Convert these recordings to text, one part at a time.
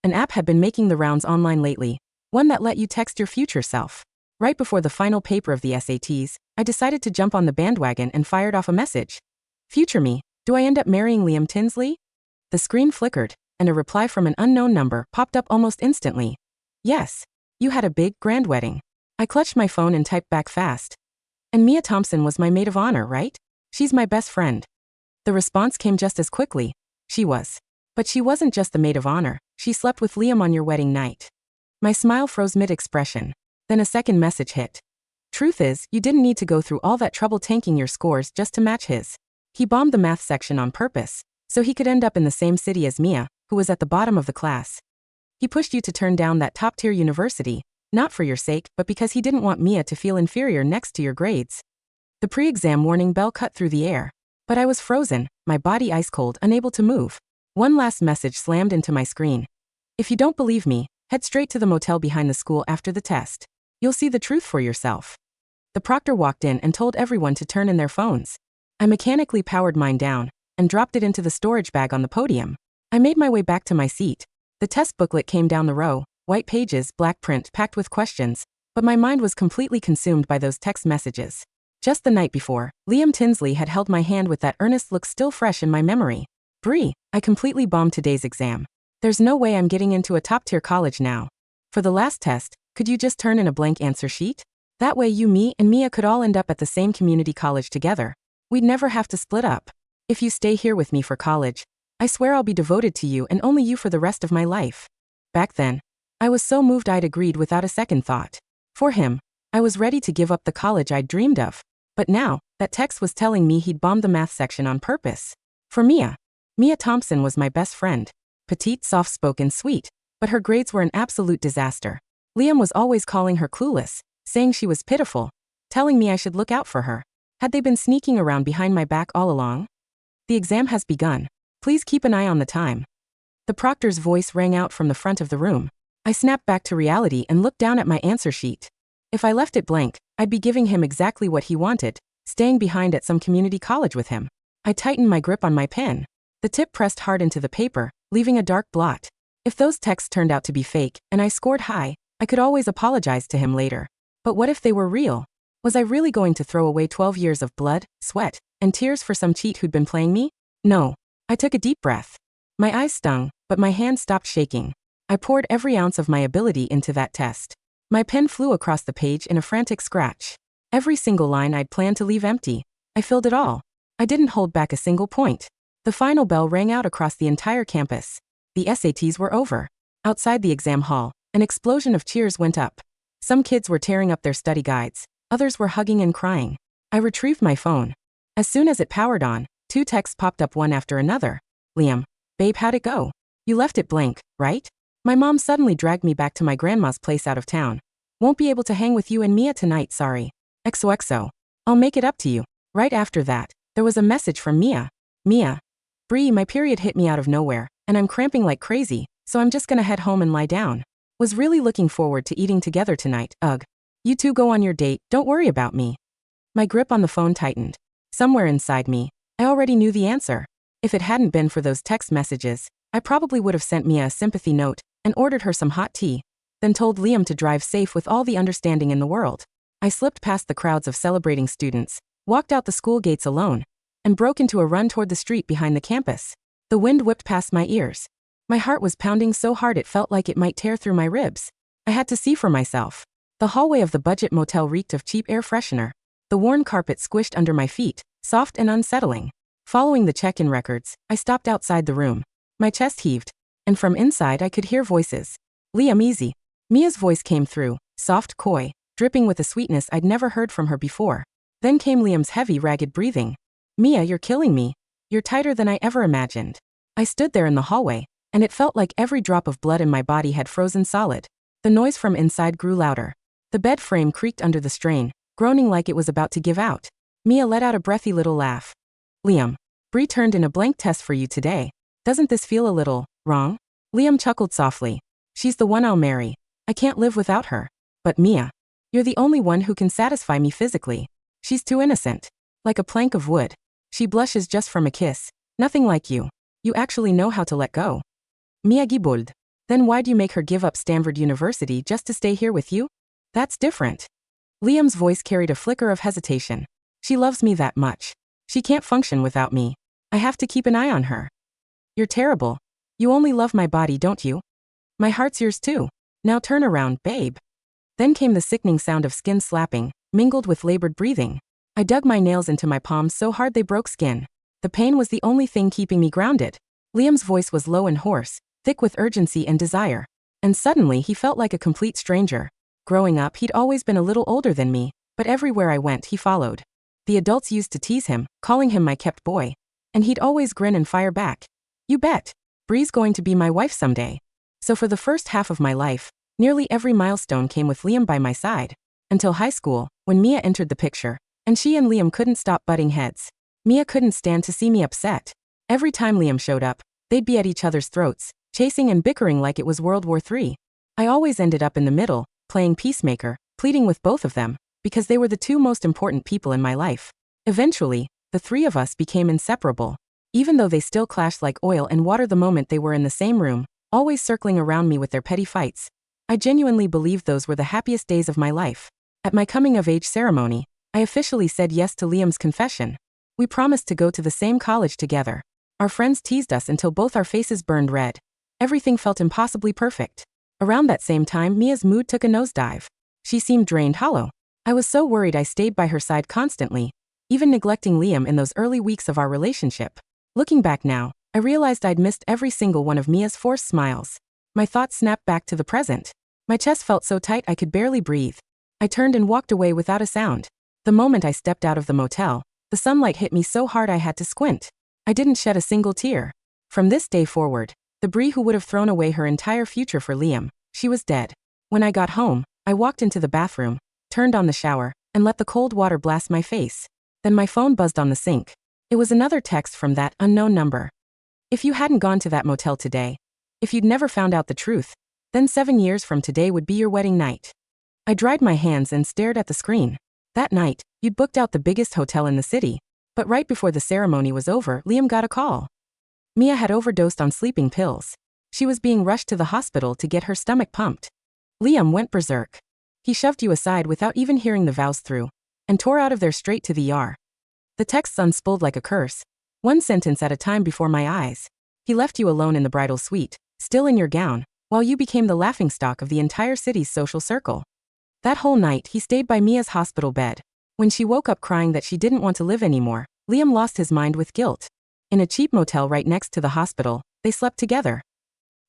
An app had been making the rounds online lately, one that let you text your future self. Right before the final paper of the SATs, I decided to jump on the bandwagon and fired off a message. Future me, do I end up marrying Liam Tinsley? The screen flickered, and a reply from an unknown number popped up almost instantly. Yes. You had a big, grand wedding. I clutched my phone and typed back fast. And Mia Thompson was my maid of honor, right? She's my best friend. The response came just as quickly. She was. But she wasn't just the maid of honor, she slept with Liam on your wedding night. My smile froze mid-expression. Then a second message hit. Truth is, you didn't need to go through all that trouble tanking your scores just to match his. He bombed the math section on purpose, so he could end up in the same city as Mia, who was at the bottom of the class. He pushed you to turn down that top-tier university, not for your sake, but because he didn't want Mia to feel inferior next to your grades. The pre-exam warning bell cut through the air. But I was frozen, my body ice-cold, unable to move. One last message slammed into my screen. If you don't believe me, head straight to the motel behind the school after the test. You'll see the truth for yourself. The proctor walked in and told everyone to turn in their phones. I mechanically powered mine down and dropped it into the storage bag on the podium. I made my way back to my seat. The test booklet came down the row, white pages, black print packed with questions, but my mind was completely consumed by those text messages. Just the night before, Liam Tinsley had held my hand with that earnest look still fresh in my memory. Bree, I completely bombed today's exam. There's no way I'm getting into a top-tier college now. For the last test, could you just turn in a blank answer sheet? That way you, me, and Mia could all end up at the same community college together. We'd never have to split up. If you stay here with me for college, I swear I'll be devoted to you and only you for the rest of my life. Back then, I was so moved I'd agreed without a second thought. For him, I was ready to give up the college I'd dreamed of. But now, that text was telling me he'd bombed the math section on purpose. For Mia Thompson was my best friend. Petite, soft-spoken, sweet, but her grades were an absolute disaster. Liam was always calling her clueless, saying she was pitiful, telling me I should look out for her. Had they been sneaking around behind my back all along? The exam has begun. Please keep an eye on the time. The proctor's voice rang out from the front of the room. I snapped back to reality and looked down at my answer sheet. If I left it blank, I'd be giving him exactly what he wanted, staying behind at some community college with him. I tightened my grip on my pen. The tip pressed hard into the paper, leaving a dark blot. If those texts turned out to be fake, and I scored high, I could always apologize to him later. But what if they were real? Was I really going to throw away 12 years of blood, sweat, and tears for some cheat who'd been playing me? No. I took a deep breath. My eyes stung, but my hand stopped shaking. I poured every ounce of my ability into that test. My pen flew across the page in a frantic scratch. Every single line I'd planned to leave empty. I filled it all. I didn't hold back a single point. The final bell rang out across the entire campus. The SATs were over. Outside the exam hall, an explosion of cheers went up. Some kids were tearing up their study guides. Others were hugging and crying. I retrieved my phone. As soon as it powered on, 2 texts popped up one after another. Liam, babe, how'd it go? You left it blank, right? My mom suddenly dragged me back to my grandma's place out of town. Won't be able to hang with you and Mia tonight, sorry. XOXO. I'll make it up to you. Right after that, there was a message from Mia. Mia. Bree, my period hit me out of nowhere, and I'm cramping like crazy, so I'm just gonna head home and lie down. Was really looking forward to eating together tonight, ugh. You two go on your date, don't worry about me. My grip on the phone tightened. Somewhere inside me, I already knew the answer. If it hadn't been for those text messages, I probably would have sent Mia a sympathy note and ordered her some hot tea, then told Liam to drive safe with all the understanding in the world. I slipped past the crowds of celebrating students, walked out the school gates alone, and broke into a run toward the street behind the campus. The wind whipped past my ears. My heart was pounding so hard it felt like it might tear through my ribs. I had to see for myself. The hallway of the budget motel reeked of cheap air freshener. The worn carpet squished under my feet, soft and unsettling. Following the check-in records, I stopped outside the room. My chest heaved, and from inside I could hear voices. Liam, easy. Mia's voice came through, soft, coy, dripping with a sweetness I'd never heard from her before. Then came Liam's heavy, ragged breathing. Mia, you're killing me. You're tighter than I ever imagined. I stood there in the hallway, and it felt like every drop of blood in my body had frozen solid. The noise from inside grew louder. The bed frame creaked under the strain, groaning like it was about to give out. Mia let out a breathy little laugh. Liam, Bree turned in a blank test for you today. Doesn't this feel a little wrong? Liam chuckled softly. She's the one I'll marry. I can't live without her. But Mia, you're the only one who can satisfy me physically. She's too innocent. Like a plank of wood. She blushes just from a kiss. Nothing like you. You actually know how to let go. Mia gibbered. Then why'd you make her give up Stanford University just to stay here with you? That's different. Liam's voice carried a flicker of hesitation. She loves me that much. She can't function without me. I have to keep an eye on her. You're terrible. You only love my body, don't you? My heart's yours too. Now turn around, babe. Then came the sickening sound of skin slapping, mingled with labored breathing. I dug my nails into my palms so hard they broke skin. The pain was the only thing keeping me grounded. Liam's voice was low and hoarse, thick with urgency and desire. And suddenly he felt like a complete stranger. Growing up, he'd always been a little older than me, but everywhere I went, he followed. The adults used to tease him, calling him my kept boy. And he'd always grin and fire back. You bet. Bree's going to be my wife someday. So for the first half of my life, nearly every milestone came with Liam by my side. Until high school, when Mia entered the picture, and she and Liam couldn't stop butting heads. Mia couldn't stand to see me upset. Every time Liam showed up, they'd be at each other's throats, chasing and bickering like it was World War III. I always ended up in the middle, playing peacemaker, pleading with both of them, because they were the two most important people in my life. Eventually, the three of us became inseparable. Even though they still clashed like oil and water the moment they were in the same room, always circling around me with their petty fights, I genuinely believed those were the happiest days of my life. At my coming-of-age ceremony, I officially said yes to Liam's confession. We promised to go to the same college together. Our friends teased us until both our faces burned red. Everything felt impossibly perfect. Around that same time, Mia's mood took a nosedive. She seemed drained hollow. I was so worried I stayed by her side constantly, even neglecting Liam in those early weeks of our relationship. Looking back now, I realized I'd missed every single one of Mia's forced smiles. My thoughts snapped back to the present. My chest felt so tight I could barely breathe. I turned and walked away without a sound. The moment I stepped out of the motel, the sunlight hit me so hard I had to squint. I didn't shed a single tear. From this day forward, the Bree who would have thrown away her entire future for Liam, she was dead. When I got home, I walked into the bathroom, turned on the shower, and let the cold water blast my face. Then my phone buzzed on the sink. It was another text from that unknown number. If you hadn't gone to that motel today, if you'd never found out the truth, then 7 years from today would be your wedding night. I dried my hands and stared at the screen. That night, you'd booked out the biggest hotel in the city. But right before the ceremony was over, Liam got a call. Mia had overdosed on sleeping pills. She was being rushed to the hospital to get her stomach pumped. Liam went berserk. He shoved you aside without even hearing the vows through, and tore out of there straight to the ER. The texts unspoled like a curse, one sentence at a time before my eyes. He left you alone in the bridal suite, still in your gown, while you became the laughingstock of the entire city's social circle. That whole night, he stayed by Mia's hospital bed. When she woke up crying that she didn't want to live anymore, Liam lost his mind with guilt. In a cheap motel right next to the hospital, they slept together.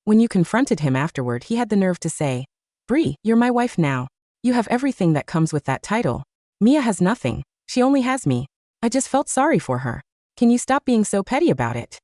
When you confronted him afterward, he had the nerve to say, "Bree, you're my wife now. You have everything that comes with that title. Mia has nothing. She only has me." I just felt sorry for her. Can you stop being so petty about it?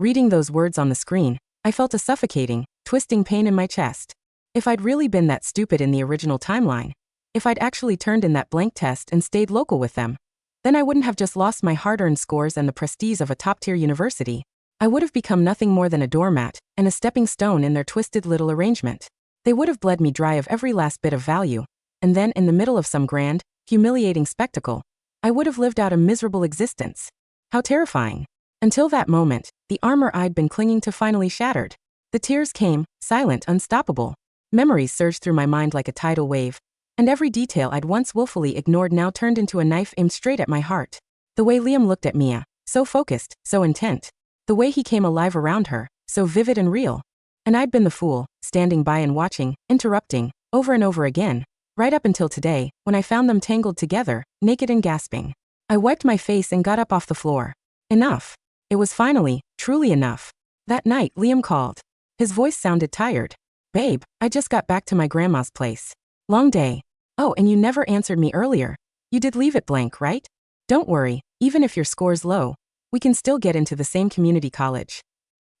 Reading those words on the screen, I felt a suffocating, twisting pain in my chest. If I'd really been that stupid in the original timeline, if I'd actually turned in that blank test and stayed local with them, then I wouldn't have just lost my hard-earned scores and the prestige of a top-tier university. I would have become nothing more than a doormat and a stepping stone in their twisted little arrangement. They would have bled me dry of every last bit of value, and then in the middle of some grand, humiliating spectacle, I would have lived out a miserable existence. How terrifying. Until that moment, the armor I'd been clinging to finally shattered. The tears came, silent, unstoppable. Memories surged through my mind like a tidal wave, and every detail I'd once willfully ignored now turned into a knife aimed straight at my heart. The way Liam looked at Mia, so focused, so intent. The way he came alive around her, so vivid and real. And I'd been the fool, standing by and watching, interrupting, over and over again, right up until today, when I found them tangled together, naked and gasping. I wiped my face and got up off the floor. Enough. It was finally, truly enough. That night, Liam called. His voice sounded tired. "Babe, I just got back to my grandma's place. Long day. Oh, and you never answered me earlier. You did leave it blank, right? Don't worry, even if your score's low, we can still get into the same community college."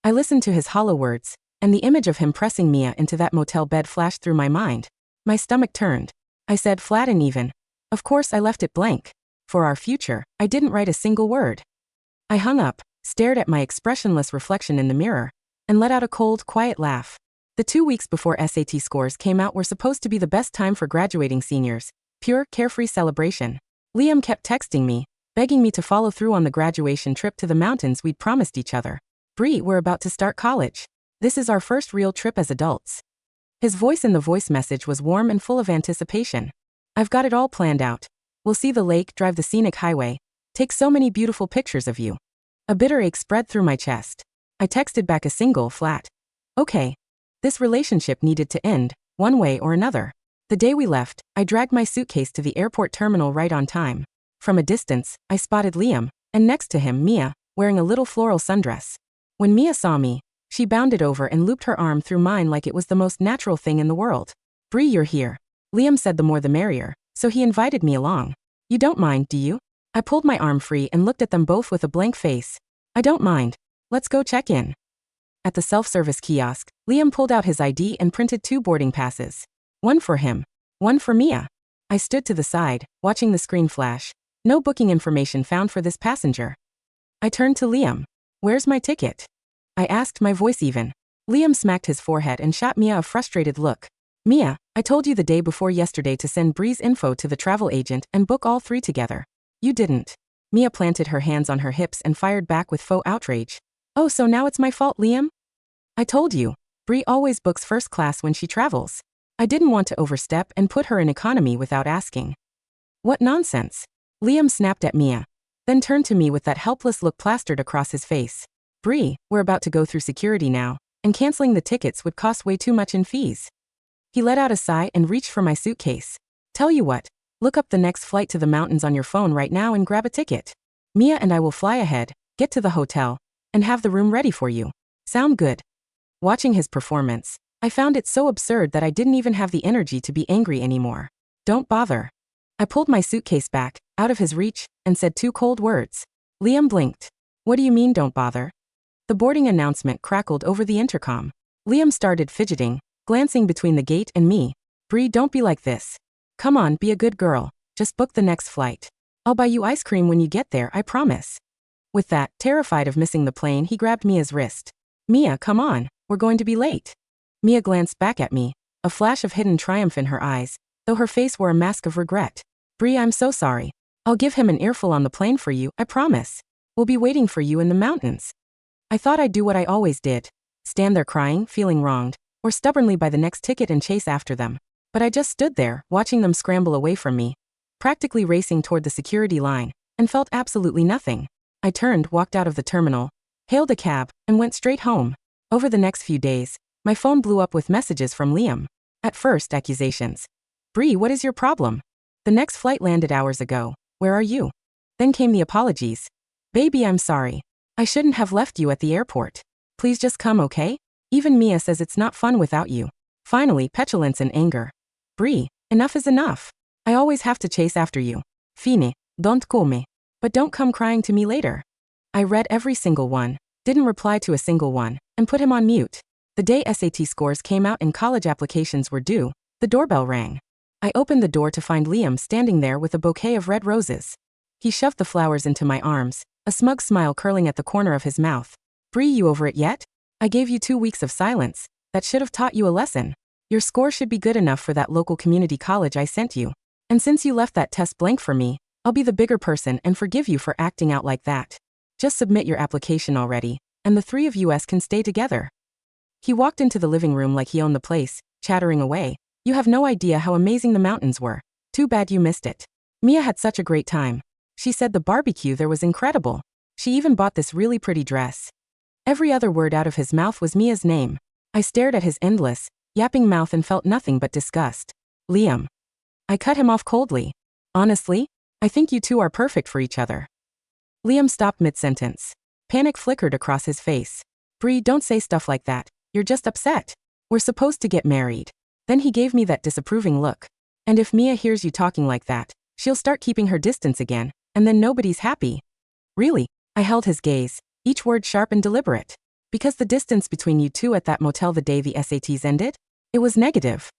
I listened to his hollow words, and the image of him pressing Mia into that motel bed flashed through my mind. My stomach turned. I said flat and even. Of course I left it blank. For our future, I didn't write a single word. I hung up, stared at my expressionless reflection in the mirror, and let out a cold, quiet laugh. The 2 weeks before SAT scores came out were supposed to be the best time for graduating seniors. Pure, carefree celebration. Liam kept texting me, begging me to follow through on the graduation trip to the mountains we'd promised each other. "Bree, we're about to start college. This is our first real trip as adults. His voice in the voice message was warm and full of anticipation. I've got it all planned out. We'll see the lake, drive the scenic highway, take so many beautiful pictures of you. A bitter ache spread through my chest. I texted back a single, flat. Okay. This relationship needed to end, one way or another. The day we left, I dragged my suitcase to the airport terminal right on time. From a distance, I spotted Liam, and next to him, Mia, wearing a little floral sundress. When Mia saw me, she bounded over and looped her arm through mine like it was the most natural thing in the world. Bree, you're here. Liam said the more the merrier, so he invited me along. You don't mind, do you? I pulled my arm free and looked at them both with a blank face. I don't mind. Let's go check in. At the self-service kiosk, Liam pulled out his ID and printed 2 boarding passes. One for him, one for Mia. I stood to the side, watching the screen flash. No booking information found for this passenger. I turned to Liam. Where's my ticket? I asked, my voice even. Liam smacked his forehead and shot Mia a frustrated look. Mia, I told you the day before yesterday to send Bree's info to the travel agent and book all 3 together. You didn't. Mia planted her hands on her hips and fired back with faux outrage. Oh, so now it's my fault, Liam? I told you. Bree always books first class when she travels. I didn't want to overstep and put her in economy without asking. What nonsense. Liam snapped at Mia, then turned to me with that helpless look plastered across his face. Bree, we're about to go through security now, and canceling the tickets would cost way too much in fees. He let out a sigh and reached for my suitcase. Tell you what, look up the next flight to the mountains on your phone right now and grab a ticket. Mia and I will fly ahead, get to the hotel, and have the room ready for you. Sound good? Watching his performance, I found it so absurd that I didn't even have the energy to be angry anymore. Don't bother. I pulled my suitcase back, out of his reach, and said 2 cold words. Liam blinked. What do you mean, don't bother? The boarding announcement crackled over the intercom. Liam started fidgeting, glancing between the gate and me. Bree, don't be like this. Come on, be a good girl. Just book the next flight. I'll buy you ice cream when you get there, I promise. With that, terrified of missing the plane, he grabbed Mia's wrist. Mia, come on, we're going to be late. Mia glanced back at me, a flash of hidden triumph in her eyes, though her face wore a mask of regret. Bree, I'm so sorry. I'll give him an earful on the plane for you, I promise. We'll be waiting for you in the mountains. I thought I'd do what I always did. Stand there crying, feeling wronged, or stubbornly buy the next ticket and chase after them. But I just stood there, watching them scramble away from me, practically racing toward the security line, and felt absolutely nothing. I turned, walked out of the terminal, hailed a cab, and went straight home. Over the next few days, my phone blew up with messages from Liam. At first, accusations. Bree, what is your problem? The next flight landed hours ago. Where are you? Then came the apologies. Baby, I'm sorry. I shouldn't have left you at the airport. Please just come, okay? Even Mia says it's not fun without you. Finally, petulance and anger. Bree, enough is enough. I always have to chase after you. Fine, don't call me. But don't come crying to me later. I read every single one, didn't reply to a single one, and put him on mute. The day SAT scores came out and college applications were due, the doorbell rang. I opened the door to find Liam standing there with a bouquet of red roses. He shoved the flowers into my arms, a smug smile curling at the corner of his mouth. Bree, you over it yet? I gave you 2 weeks of silence. That should have taught you a lesson. Your score should be good enough for that local community college I sent you. And since you left that test blank for me, I'll be the bigger person and forgive you for acting out like that. Just submit your application already, and the 3 of us can stay together. He walked into the living room like he owned the place, chattering away. You have no idea how amazing the mountains were. Too bad you missed it. Mia had such a great time. She said the barbecue there was incredible. She even bought this really pretty dress. Every other word out of his mouth was Mia's name. I stared at his endless, yapping mouth and felt nothing but disgust. Liam. I cut him off coldly. Honestly, I think you 2 are perfect for each other. Liam stopped mid-sentence. Panic flickered across his face. Bree, don't say stuff like that. You're just upset. We're supposed to get married. Then he gave me that disapproving look. And if Mia hears you talking like that, she'll start keeping her distance again, and then nobody's happy. Really? I held his gaze, each word sharp and deliberate. Because the distance between you 2 at that motel the day the SATs ended? It was negative.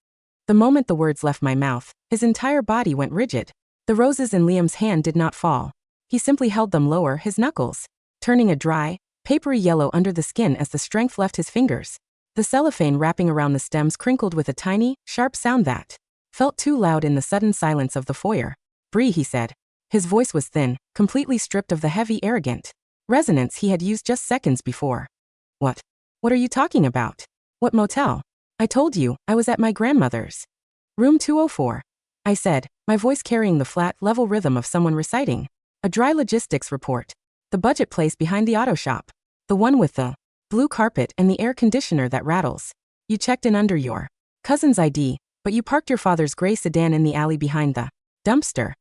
The moment the words left my mouth, his entire body went rigid. The roses in Liam's hand did not fall. He simply held them lower, his knuckles, turning a dry, papery yellow under the skin as the strength left his fingers. The cellophane wrapping around the stems crinkled with a tiny, sharp sound that felt too loud in the sudden silence of the foyer. Bree, he said. His voice was thin, completely stripped of the heavy, arrogant resonance he had used just seconds before. What? What are you talking about? What motel? I told you, I was at my grandmother's. Room 204. I said, my voice carrying the flat, level rhythm of someone reciting a dry logistics report. The budget place behind the auto shop. The one with the blue carpet and the air conditioner that rattles. You checked in under your cousin's ID, but you parked your father's gray sedan in the alley behind the dumpster.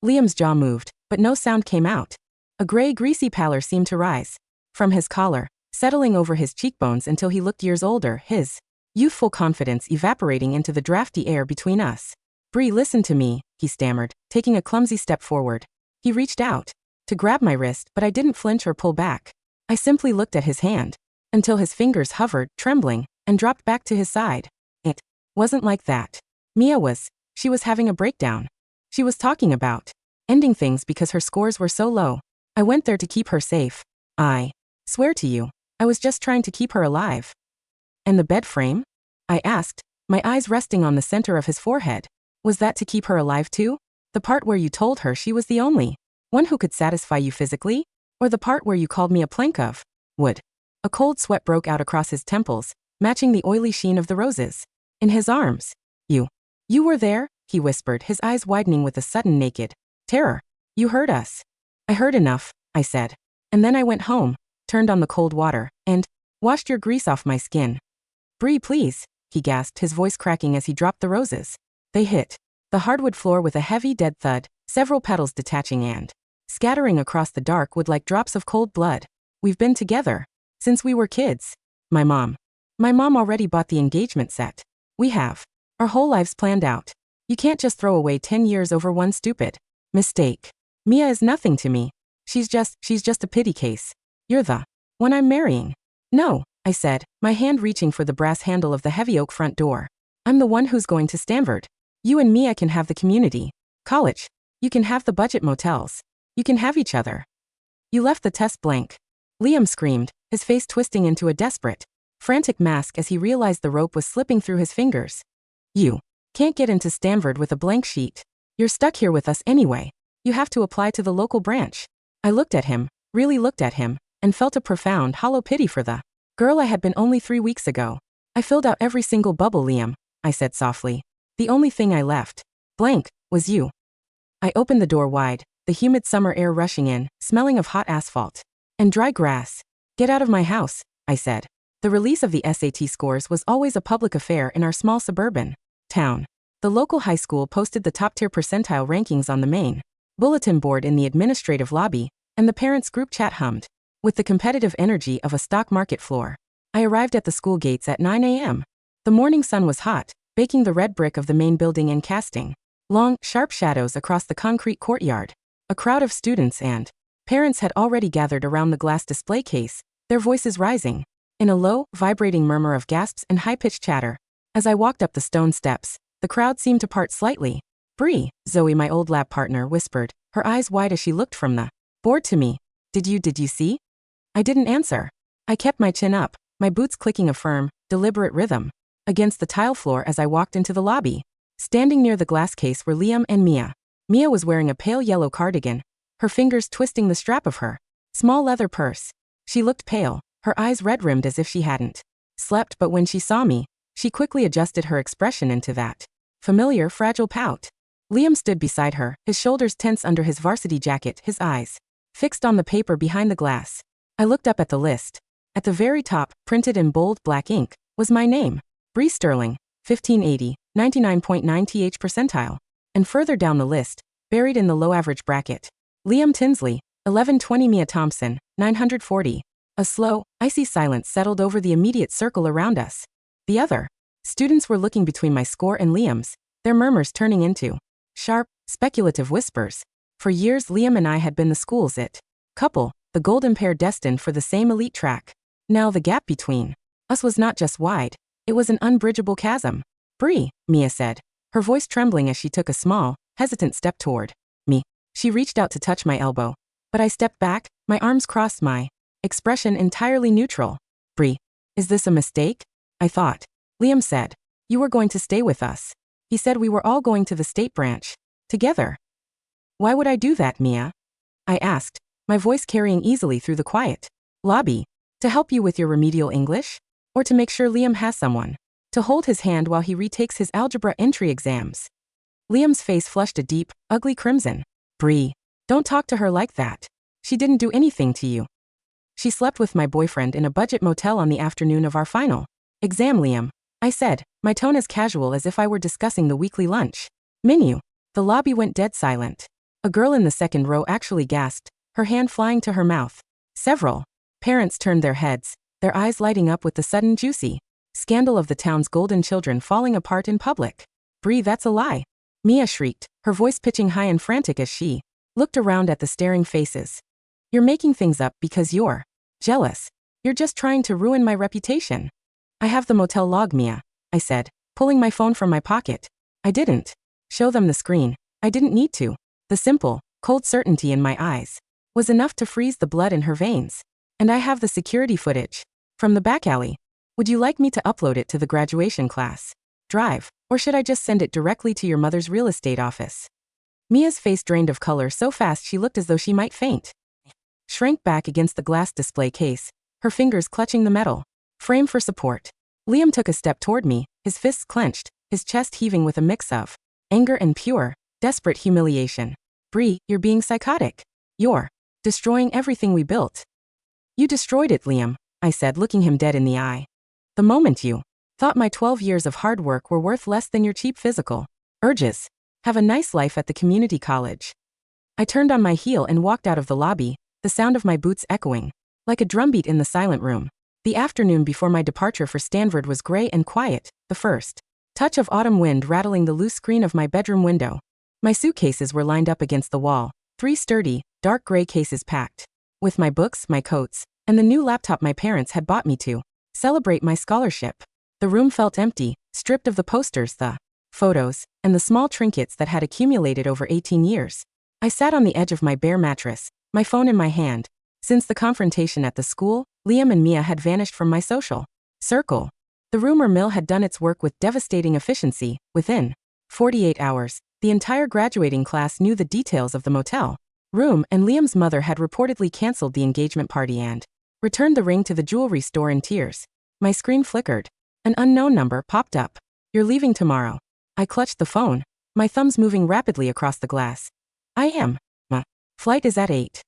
Liam's jaw moved, but no sound came out. A gray, greasy pallor seemed to rise from his collar, settling over his cheekbones until he looked years older, his youthful confidence evaporating into the drafty air between us. Bree, listen to me, he stammered, taking a clumsy step forward. He reached out to grab my wrist, but I didn't flinch or pull back. I simply looked at his hand until his fingers hovered, trembling, and dropped back to his side. It wasn't like that. She was having a breakdown. She was talking about ending things because her scores were so low. I went there to keep her safe. I swear to you, I was just trying to keep her alive. And the bed frame? I asked, my eyes resting on the center of his forehead. Was that to keep her alive too? The part where you told her she was the only one who could satisfy you physically? Or the part where you called me a plank of wood? A cold sweat broke out across his temples, matching the oily sheen of the roses in his arms. You were there? He whispered, his eyes widening with a sudden naked terror. You heard us. I heard enough, I said. And then I went home, turned on the cold water, and washed your grease off my skin. Bree, please, he gasped, his voice cracking as he dropped the roses. They hit the hardwood floor with a heavy, dead thud, several petals detaching and scattering across the dark wood like drops of cold blood. We've been together since we were kids. My mom already bought the engagement set. We have our whole lives planned out. You can't just throw away 10 years over one stupid mistake. Mia is nothing to me. She's just a pity case. You're the one I'm marrying. No, I said, my hand reaching for the brass handle of the heavy oak front door. I'm the one who's going to Stanford. You and Mia can have the community college. You can have the budget motels. You can have each other. You left the test blank. Liam screamed, his face twisting into a desperate, frantic mask as he realized the rope was slipping through his fingers. You can't get into Stanford with a blank sheet. You're stuck here with us anyway. You have to apply to the local branch. I looked at him, really looked at him, and felt a profound, hollow pity for the girl I had been only 3 weeks ago. I filled out every single bubble, Liam, I said softly. The only thing I left blank was you. I opened the door wide, the humid summer air rushing in, smelling of hot asphalt and dry grass. Get out of my house, I said. The release of the SAT scores was always a public affair in our small suburban town. The local high school posted the top-tier percentile rankings on the main bulletin board in the administrative lobby, and the parents' group chat hummed with the competitive energy of a stock market floor. I arrived at the school gates at 9 a.m. The morning sun was hot, baking the red brick of the main building and casting long, sharp shadows across the concrete courtyard. A crowd of students and parents had already gathered around the glass display case, their voices rising in a low, vibrating murmur of gasps and high-pitched chatter. As I walked up the stone steps, the crowd seemed to part slightly. Bree, Zoe, my old lab partner, whispered, her eyes wide as she looked from the board to me. Did you see? I didn't answer. I kept my chin up, my boots clicking a firm, deliberate rhythm against the tile floor as I walked into the lobby. Standing near the glass case were Liam and Mia. Mia was wearing a pale yellow cardigan, her fingers twisting the strap of her small leather purse. She looked pale, her eyes red-rimmed as if she hadn't slept, but when she saw me, she quickly adjusted her expression into that familiar, fragile pout. Liam stood beside her, his shoulders tense under his varsity jacket, his eyes fixed on the paper behind the glass. I looked up at the list. At the very top, printed in bold black ink, was my name. Bree Sterling, 1580, 99.9 th percentile. And further down the list, buried in the low average bracket, Liam Tinsley, 1120. Mia Thompson, 940. A slow, icy silence settled over the immediate circle around us. The other students were looking between my score and Liam's, their murmurs turning into sharp, speculative whispers. For years, Liam and I had been the school's it couple, the golden pair destined for the same elite track. Now the gap between us was not just wide, it was an unbridgeable chasm. Bree, Mia said, her voice trembling as she took a small, hesitant step toward me. She reached out to touch my elbow, but I stepped back, my arms crossed, my expression entirely neutral. Bree, is this a mistake? I thought. Liam said, you were going to stay with us. He said we were all going to the state branch together. Why would I do that, Mia? I asked, my voice carrying easily through the quiet lobby. To help you with your remedial English? Or to make sure Liam has someone to hold his hand while he retakes his algebra entry exams? Liam's face flushed a deep, ugly crimson. Bree, don't talk to her like that. She didn't do anything to you. She slept with my boyfriend in a budget motel on the afternoon of our final exam, Liam, I said, my tone as casual as if I were discussing the weekly lunch menu. The lobby went dead silent. A girl in the second row actually gasped, her hand flying to her mouth. Several parents turned their heads, their eyes lighting up with the sudden juicy scandal of the town's golden children falling apart in public. Bree, that's a lie. Mia shrieked, her voice pitching high and frantic as she looked around at the staring faces. You're making things up because you're jealous. You're just trying to ruin my reputation. I have the motel log, Mia, I said, pulling my phone from my pocket. I didn't show them the screen. I didn't need to. The simple, cold certainty in my eyes was enough to freeze the blood in her veins. And I have the security footage from the back alley. Would you like me to upload it to the graduation class drive, or should I just send it directly to your mother's real estate office? Mia's face drained of color so fast she looked as though she might faint. Shrank back against the glass display case, her fingers clutching the metal frame for support. Liam took a step toward me, his fists clenched, his chest heaving with a mix of anger and pure, desperate humiliation. Bree, you're being psychotic. You're destroying everything we built. You destroyed it, Liam, I said, looking him dead in the eye. The moment you thought my 12 years of hard work were worth less than your cheap physical urges. Have a nice life at the community college. I turned on my heel and walked out of the lobby, the sound of my boots echoing like a drumbeat in the silent room. The afternoon before my departure for Stanford was gray and quiet, the first touch of autumn wind rattling the loose screen of my bedroom window. My suitcases were lined up against the wall, 3 sturdy, dark gray cases packed with my books, my coats, and the new laptop my parents had bought me to celebrate my scholarship. The room felt empty, stripped of the posters, the photos, and the small trinkets that had accumulated over 18 years. I sat on the edge of my bare mattress, my phone in my hand. Since the confrontation at the school, Liam and Mia had vanished from my social circle. The rumor mill had done its work with devastating efficiency. Within 48 hours, the entire graduating class knew the details of the motel room, and Liam's mother had reportedly canceled the engagement party and returned the ring to the jewelry store in tears. My screen flickered. An unknown number popped up. You're leaving tomorrow. I clutched the phone, my thumbs moving rapidly across the glass. I am. My flight is at 8.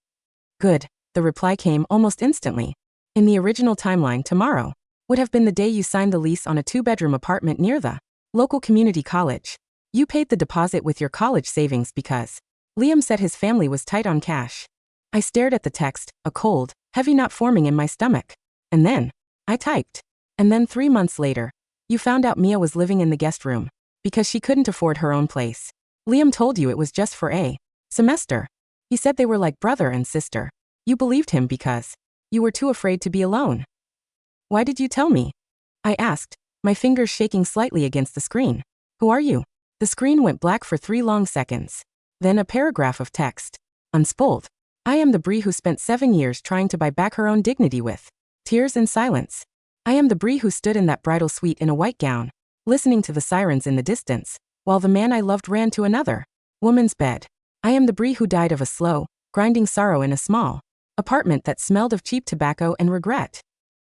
Good. The reply came almost instantly. In the original timeline, tomorrow would have been the day you signed the lease on a 2-bedroom apartment near the local community college. You paid the deposit with your college savings because Liam said his family was tight on cash. I stared at the text, a cold, heavy knot forming in my stomach. And then I typed. And then 3 months later, you found out Mia was living in the guest room because she couldn't afford her own place. Liam told you it was just for a semester. He said they were like brother and sister. You believed him because you were too afraid to be alone. Why did you tell me? I asked, my fingers shaking slightly against the screen. Who are you? The screen went black for 3 long seconds. Then a paragraph of text unspooled. I am the Bree who spent 7 years trying to buy back her own dignity with tears and silence. I am the Bree who stood in that bridal suite in a white gown, listening to the sirens in the distance, while the man I loved ran to another woman's bed. I am the Bree who died of a slow, grinding sorrow in a small apartment that smelled of cheap tobacco and regret.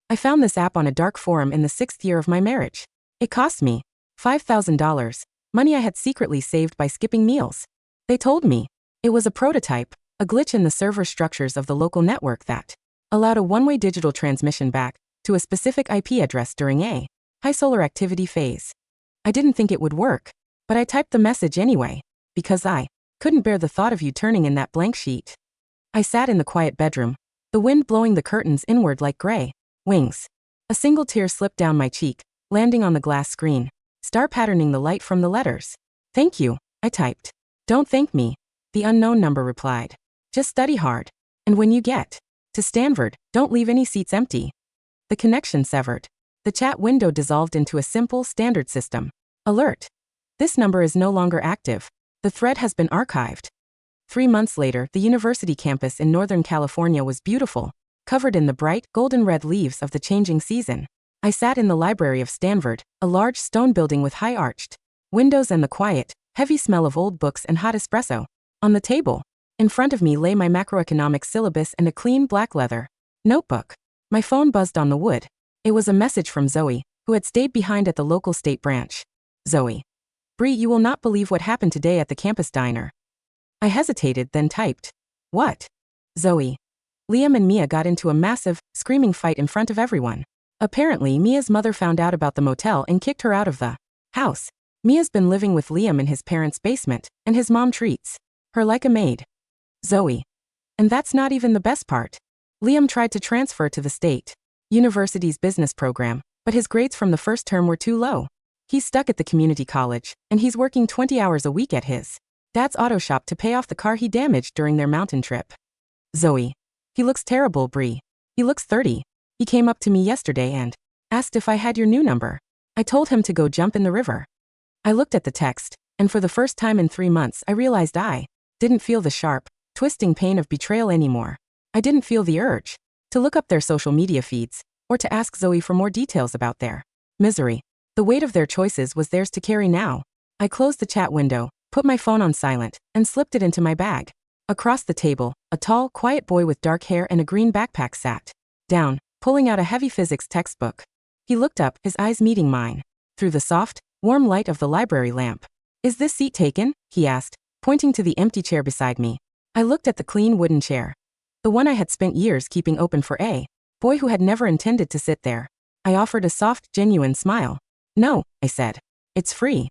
I found this app on a dark forum in the 6th year of my marriage. It cost me $5,000, money I had secretly saved by skipping meals. They told me it was a prototype, a glitch in the server structures of the local network that allowed a one-way digital transmission back to a specific IP address during a high solar activity phase. I didn't think it would work, but I typed the message anyway, because I couldn't bear the thought of you turning in that blank sheet. I sat in the quiet bedroom, the wind blowing the curtains inward like gray wings. A single tear slipped down my cheek, landing on the glass screen, star patterning the light from the letters. Thank you, I typed. Don't thank me, the unknown number replied. Just study hard. And when you get to Stanford, don't leave any seats empty. The connection severed. The chat window dissolved into a simple, standard system. Alert. This number is no longer active. The thread has been archived. 3 months later, the university campus in Northern California was beautiful, covered in the bright, golden-red leaves of the changing season. I sat in the library of Stanford, a large stone building with high-arched windows and the quiet, heavy smell of old books and hot espresso. On the table, in front of me lay my macroeconomics syllabus and a clean black leather notebook. My phone buzzed on the wood. It was a message from Zoe, who had stayed behind at the local state branch. Zoe. Bree, you will not believe what happened today at the campus diner. I hesitated, then typed. What? Zoe. Liam and Mia got into a massive, screaming fight in front of everyone. Apparently, Mia's mother found out about the motel and kicked her out of the house. Mia's been living with Liam in his parents' basement, and his mom treats her like a maid. Zoe. And that's not even the best part. Liam tried to transfer to the state university's business program, but his grades from the first term were too low. He's stuck at the community college, and he's working 20 hours a week at his dad's auto shop to pay off the car he damaged during their mountain trip. Zoe. He looks terrible, Bree. He looks 30. He came up to me yesterday and asked if I had your new number. I told him to go jump in the river. I looked at the text, and for the first time in 3 months I realized I didn't feel the sharp, twisting pain of betrayal anymore. I didn't feel the urge to look up their social media feeds, or to ask Zoe for more details about their misery. The weight of their choices was theirs to carry now. I closed the chat window, put my phone on silent, and slipped it into my bag. Across the table, a tall, quiet boy with dark hair and a green backpack sat down, pulling out a heavy physics textbook. He looked up, his eyes meeting mine, through the soft, warm light of the library lamp. Is this seat taken? He asked, pointing to the empty chair beside me. I looked at the clean wooden chair, the one I had spent years keeping open for a boy who had never intended to sit there. I offered a soft, genuine smile. No, I said. It's free.